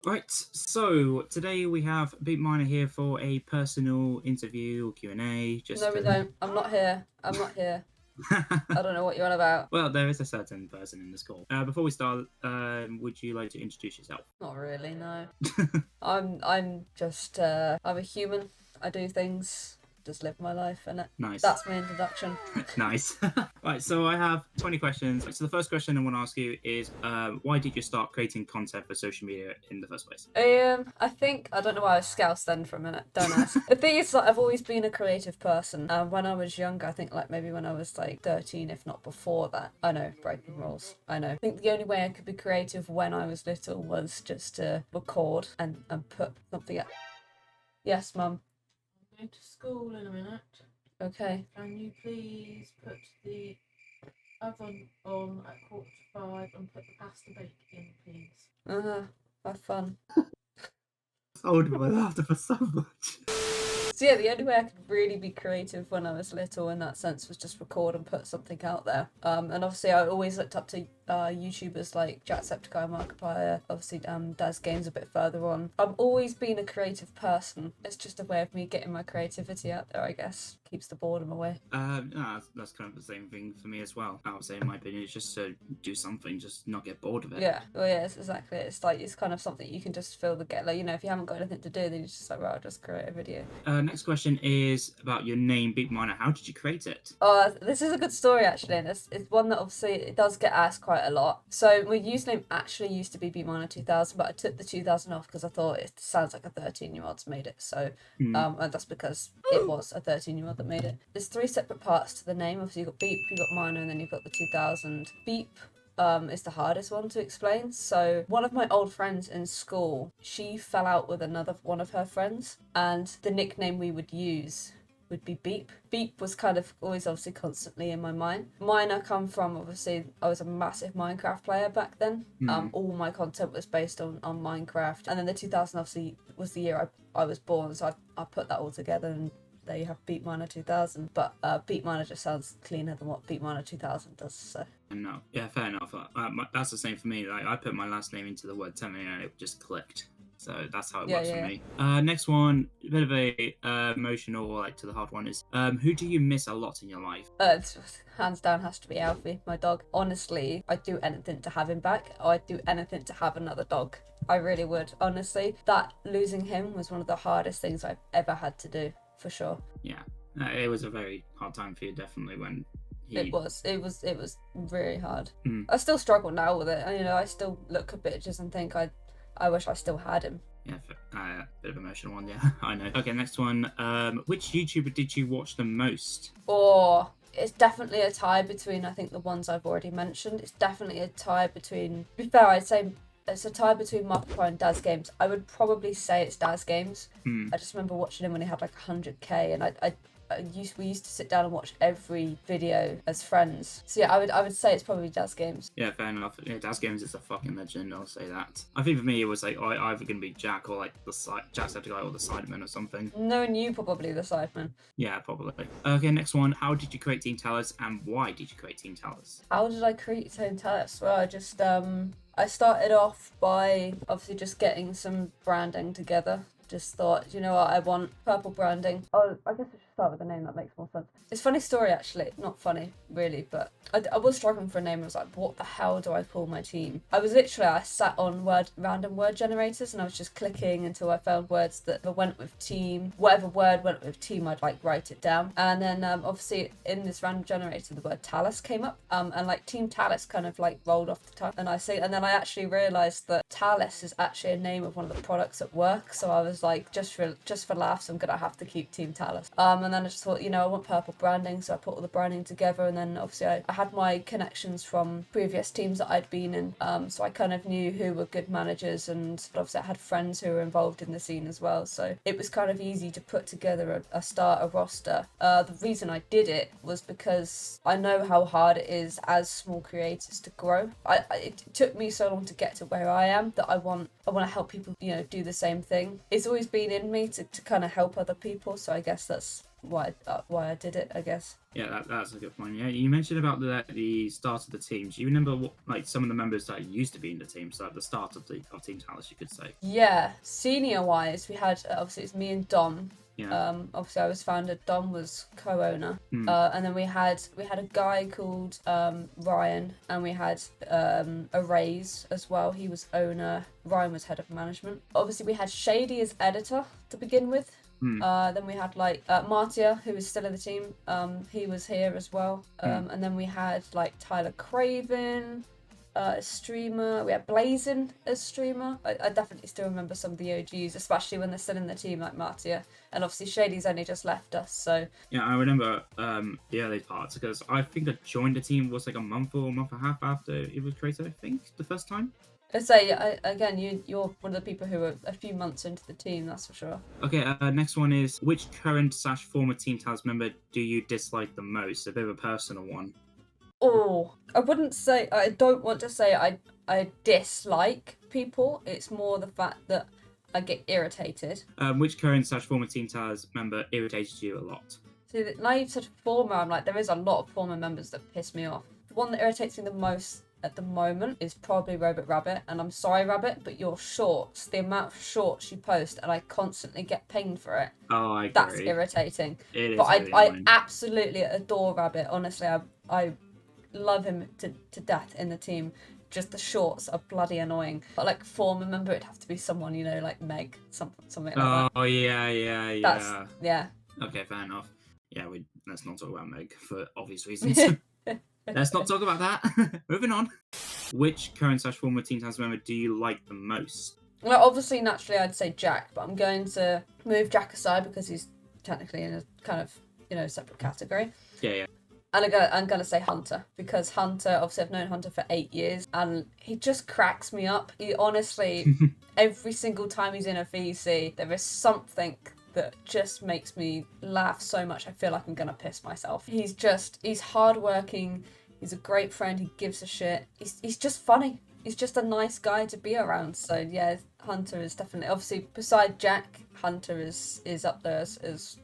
Right, so today we have Beepminer here for a personal interview or Q&A. No, we don't. I'm not here. I'm not here. I don't know what you're on about. Well, there is a certain person in this call. Before we start, would you like to introduce yourself? Not really, no. I'm just I'm a human. I do things, just live my life, and Nice. that's my introduction. Nice. Right, so I have 20 questions. So the first question I want to ask you is, why did you start creating content for social media in the first place? I think I don't know why I was scoused then for a minute. Don't ask. The thing is that I've always been a creative person. When I was younger, I think like maybe when I was like 13, if not before that. I know, breaking rules. I know. I think the only way I could be creative when I was little was just to record and put something up. Yes, Mum. I'm going to school in a minute. Okay. Can you please put the oven on at 4:45 and put the pasta baking in, please? Have fun. I would have laughed for so much. So yeah, the only way I could really be creative when I was little in that sense was just record and put something out there. And obviously I always looked up to YouTubers like Jacksepticeye, Markiplier, obviously Daz Games a bit further on. I've always been a creative person. It's just a way of me getting my creativity out there, I guess. Keeps the boredom away. No, that's kind of the same thing for me as well. I would say, in my opinion, it's just to do something, just not get bored of it. Yeah, well, yeah, it's exactly. It's like it's kind of something you can just fill the get. Like, you know, if you haven't got anything to do, then you're just like, well, I'll just create a video. Next question is about your name, Beepminer. How did you create it? Oh, this is a good story actually, and it's one that obviously it does get asked quite a lot. So my username actually used to be Beepminer 2000, but I took the 2000 off because I thought it sounds like a 13-year-old's made it. So and that's because it was a 13-year-old that made it. There's 3 separate parts to the name. Obviously, you've got Beep, you've got Miner, and then you've got the 2000. Beep is the hardest one to explain. So one of my old friends in school, she fell out with another one of her friends, and the nickname we would use would be Beep. Beep was kind of always obviously constantly in my mind. Mine I come from, obviously, I was a massive Minecraft player back then. All my content was based on Minecraft. And then the 2000 obviously was the year I was born, so I put that all together and there you have Beepminer 2000. But Beepminer just sounds cleaner than what Beepminer 2000 does, so. No, yeah, fair enough. That's the same for me. Like, I put my last name into the word telling and it just clicked. So that's how it works for me. Next one, a bit of a emotional, like to the heart one is, who do you miss a lot in your life? Hands down has to be Alfie, my dog. Honestly, I'd do anything to have him back. Or I'd do anything to have another dog. I really would. Honestly, that losing him was one of the hardest things I've ever had to do, for sure. Yeah, it was a very hard time for you, definitely, when It was really hard. I still struggle now with it. You know, I still look at pictures and think I wish I still had him. Yeah, bit of emotional one, yeah. I know. Okay, next one. Which YouTuber did you watch the most? Or it's definitely a tie between, I think, the ones I've already mentioned. It's definitely a tie between, to be fair, I'd say it's a tie between Markiplier and Daz Games. I would probably say it's Daz Games. I just remember watching him when he had like 100k, and we used to sit down and watch every video as friends. So yeah, I would say it's probably Daz Games. Yeah, fair enough. Yeah, Daz Games is a fucking legend, I'll say that. I think for me it was like either gonna be Jack or like the Jacksepticeye or the Sidemen or something. Knowing you, probably the Sidemen. Yeah, probably. Okay, next one. How did you create Team Talus and why did you create Team Talus? How did I create Team Talus? Well, I just I started off by obviously just getting some branding together. Just thought, you know what, I want purple branding. Oh, I guess I should start with a name that makes more sense. It's a funny story, actually. Not funny, really, but I was struggling for a name. I was like, what the hell do I call my team? I sat on random word generators and I was just clicking until I found words that went with team. Whatever word went with team, I'd like write it down. And then obviously in this random generator, the word Talus came up. And like Team Talus kind of like rolled off the tongue. And then I actually realised that Talus is actually a name of one of the products at work. So I was like, just for laughs, I'm gonna have to keep Team Talus. And then I just thought, you know, I want purple branding, so I put all the branding together. And then obviously I had my connections from previous teams that I'd been in, so I kind of knew who were good managers, and obviously I had friends who were involved in the scene as well. So it was kind of easy to put together a starter roster. The reason I did it was because I know how hard it is as small creators to grow. It took me so long to get to where I am that I want I want to help people, you know, do the same thing. It's always been in me to kind of help other people, so I guess that's why I did it, I guess. Yeah, that's a good point. Yeah, you mentioned about the start of the team. Do you remember what, like, some of the members that used to be in the team? So at the start of Team Talus, you could say. Yeah, senior wise, we had obviously it's me and Dom. Yeah. Obviously I was founder. Dom was co-owner. Mm. And then we had a guy called Ryan, and we had a Raise as well. He was owner. Ryan was head of management. Obviously we had Shady as editor to begin with. Then we had like Martia, who is still in the team. He was here as well. And then we had like Tyler Craven, a streamer. We had Blazin as streamer. I definitely still remember some of the OGs, especially when they're still in the team, like Martia. And obviously Shady's only just left us, so yeah, I remember the early parts because I think I joined the team was like a month or a month and a half after it was created. I think the first time. I'd say again, you're one of the people who are a few months into the team, that's for sure. Okay, next one is which current / former Team Talus member do you dislike the most? A bit of a personal one. Oh, I wouldn't say, I don't want to say I dislike people. It's more the fact that I get irritated. Which current / former Team Talus member irritated you a lot? See, now you've said former, I'm like, there is a lot of former members that piss me off. The one that irritates me the most at the moment is probably Robot Rabbit, and I'm sorry, Rabbit, but your shorts, the amount of shorts you post, and I constantly get pinged for it. Oh, I agree. That's irritating. It is but really I annoying. absolutely adore Rabbit. Honestly, I love him to death in the team. Just the shorts are bloody annoying. But like former member, it'd have to be someone, you know, like Meg, something like that. Oh yeah. Yeah. Okay, fair enough. Yeah, let's not talk about Meg for obvious reasons. Let's not talk about that. Moving on. Which current / former Team Talus member do you like the most? Well, obviously, naturally, I'd say Jack, but I'm going to move Jack aside because he's technically in a kind of, you know, separate category. Yeah. And I'm gonna say Hunter, because Hunter, obviously I've known Hunter for 8 years, and he just cracks me up. He honestly, every single time he's in a VC, there is something that just makes me laugh so much I feel like I'm gonna piss myself. He's hardworking, he's a great friend, he gives a shit. He's just funny. He's just a nice guy to be around. So yeah, Hunter is definitely, obviously beside Jack, Hunter is up there as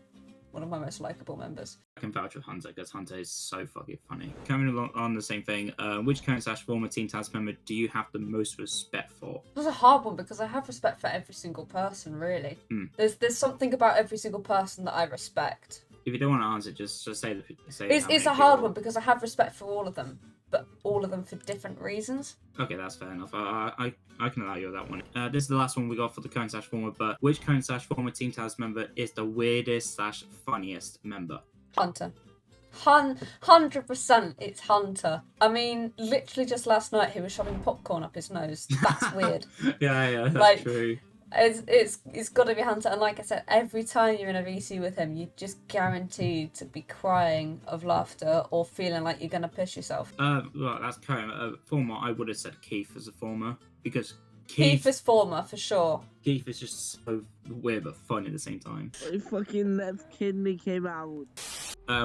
one of my most likable members. I can vouch for Hunter because Hunter is so fucking funny. Coming along on the same thing, which current / former Team Talus member do you have the most respect for? That's a hard one because I have respect for every single person, really. There's something about every single person that I respect. If you don't want to answer, just say It's a hard one because I have respect for all of them, but all of them for different reasons. Okay, that's fair enough. I can allow you that one. This is the last one we got for the current / former, but which current / former Team Talus member is the weirdest / funniest member? Hunter. 100% it's Hunter. I mean, literally just last night he was shoving popcorn up his nose. That's weird. yeah, that's like, true. It's got to be Hunter, and like I said, every time you're in a VC with him, you're just guaranteed to be crying of laughter or feeling like you're gonna piss yourself. Well, that's current. Former, I would have said Keith as a former because Keith is former for sure. Keith is just so weird but fun at the same time. My fucking left kidney came out.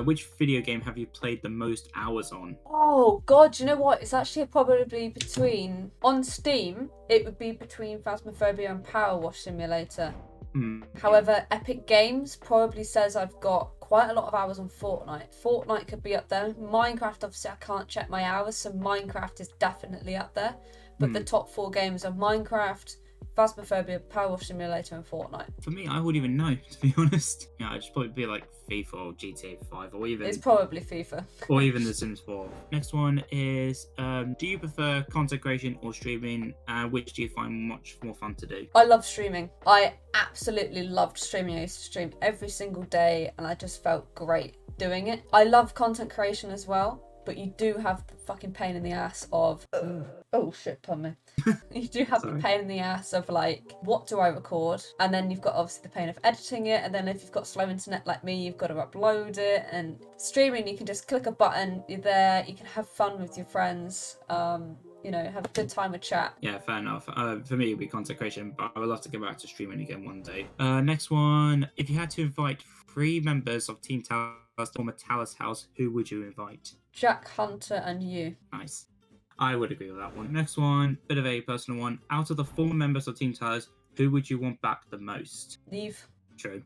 Which video game have you played the most hours on? Oh god, you know what? It's actually probably between, on Steam, it would be between Phasmophobia and Power Wash Simulator. However, Epic Games probably says I've got quite a lot of hours on Fortnite. Fortnite could be up there. Minecraft, obviously I can't check my hours, so Minecraft is definitely up there. But the top 4 games are Minecraft, Phasmophobia, Power Wash Simulator, and Fortnite. For me, I wouldn't even know, to be honest. Yeah, I'd just probably be like FIFA or GTA 5 or even... It's probably FIFA. or even The Sims 4. Next one is, do you prefer content creation or streaming? Which do you find much more fun to do? I love streaming. I absolutely loved streaming. I used to stream every single day and I just felt great doing it. I love content creation as well. But you do have the fucking pain in the ass of... Oh shit, pardon me. You do have the pain in the ass of like, what do I record? And then you've got obviously the pain of editing it. And then if you've got slow internet like me, you've got to upload it. And streaming, you can just click a button, you're there, you can have fun with your friends. You know, have a good time of chat. Yeah, fair enough. For me, it would be content creation, but I would love to go back to streaming again one day. Next one, if you had to invite 3 members of Team Talus from a Talus house, who would you invite? Jack, Hunter, and you. Nice. I would agree with that one. Next one, bit of a personal one. Out of the former members of Team Talus, who would you want back the most? Neve. True.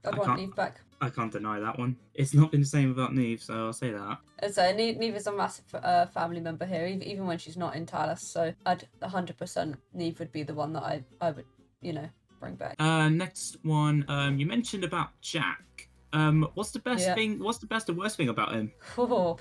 I'd want Neve back. I can't deny that one. It's not been the same without Neve, so I'll say that. So Neve is a massive family member here, even when she's not in Talus. So I'd 100% Neve would be the one that I would, bring back. Next one, you mentioned about Jack. What's the best thing? What's the best and worst thing about him? Oh.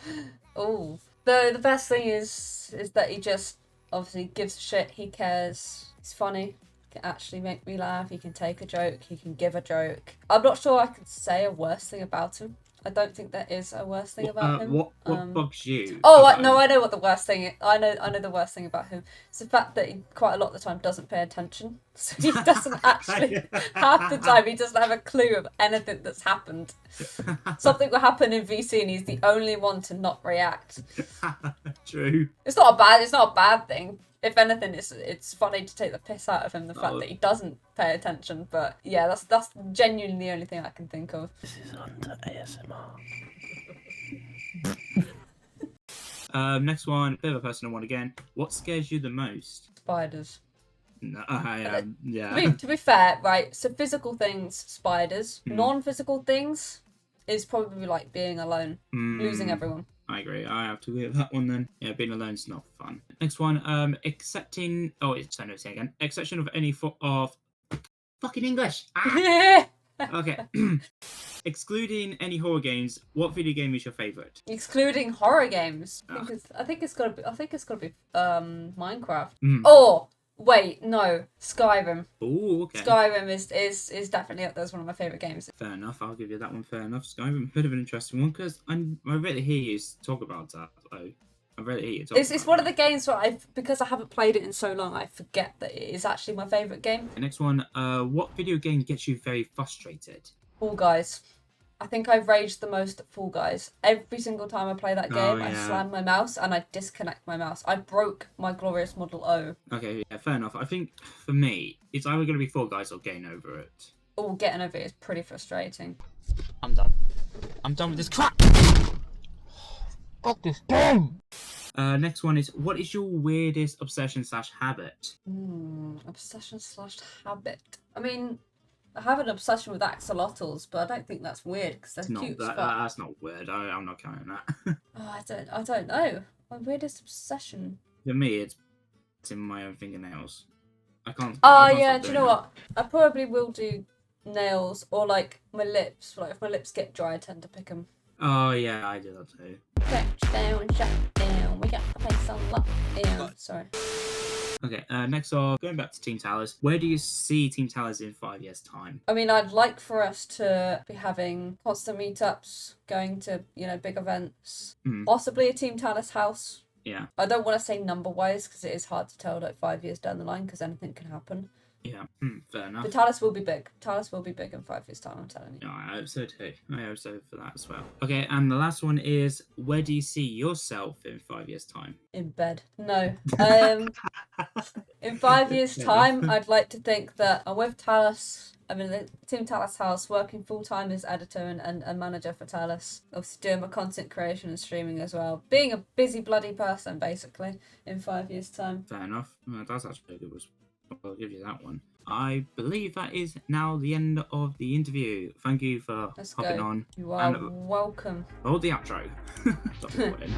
The best thing is that he just obviously gives a shit. He cares. He's funny. He can actually make me laugh. He can take a joke. He can give a joke. I'm not sure I could say a worst thing about him. I don't think there is a worst thing about him. What bugs you? I know what the worst thing is. I know the worst thing about him. It's the fact that he quite a lot of the time doesn't pay attention. So he doesn't actually, half the time, he doesn't have a clue of anything that's happened. Something will happen in VC and he's the only one to not react. True. It's not a bad thing. If anything, it's funny to take the piss out of him, the fact that he doesn't pay attention. But yeah, that's genuinely the only thing I can think of. This is under ASMR. Next one, bit of a personal one again. What scares you the most? Spiders. No, yeah. To be fair, right, so physical things, spiders. Non-physical things is probably like being alone, losing everyone. I agree. I have to agree with that one then. Yeah, being alone is not fun. Next one, accepting... Oh, it's no, say again. Exception of any of... Fucking English! Ah! Okay. Excluding any horror games, what video game is your favourite? Excluding horror games? I think it's gotta be Minecraft. Oh! Wait, no, Skyrim. Oh, okay. Skyrim is definitely up there as one of my favourite games. Fair enough, I'll give you that one. Fair enough. Skyrim, a bit of an interesting one because I rarely hear you talk about that. Though. I rarely hear you talk. It's one of the games where because I haven't played it in so long, I forget that it is actually my favourite game. The next one, what video game gets you very frustrated? Fall Guys. I think I've raged the most at Fall Guys. Every single time I play that game, I slam my mouse and I disconnect my mouse. I broke my glorious Model O. Okay, yeah, fair enough. I think for me, it's either going to be Fall Guys or Getting Over It. Oh, Getting Over It is pretty frustrating. I'm done. I'm done with this crap. Fuck this game. Next one is, what is your weirdest obsession/habit? Obsession/habit. I mean, I have an obsession with axolotls, but I don't think that's weird because they're cute. That's not weird. I'm not counting that. I don't know. My weirdest obsession. For me, it's in my own fingernails. I can't. Do you know what? I probably will do nails or like my lips. Like if my lips get dry, I tend to pick them. Oh yeah, I do that too. Touchdown, shutdown. We got the place on lockdown. Sorry. Okay, next off, going back to Team Talus, where do you see Team Talus in 5 years' time? I mean, I'd like for us to be having constant meetups, going to, big events, possibly a Team Talus house. Yeah. I don't want to say number-wise because it is hard to tell like 5 years down the line because anything can happen. Yeah, fair enough. The Talus will be big. Talus will be big in 5 years' time, I'm telling you. Yeah, I hope so too. I hope so for that as well. Okay, and the last one is, where do you see yourself in 5 years' time? In bed. No. In 5 years' time, I'd like to think that I'm with Talus. I'm in the Team Talus house, working full-time as editor and manager for Talus. Obviously doing my content creation and streaming as well. Being a busy bloody person, basically, in 5 years' time. Fair enough. Well, that's actually a good response. I'll give you that one. I believe that is now the end of the interview. Thank you for hopping on. You are welcome. Hold the outro. Stop recording.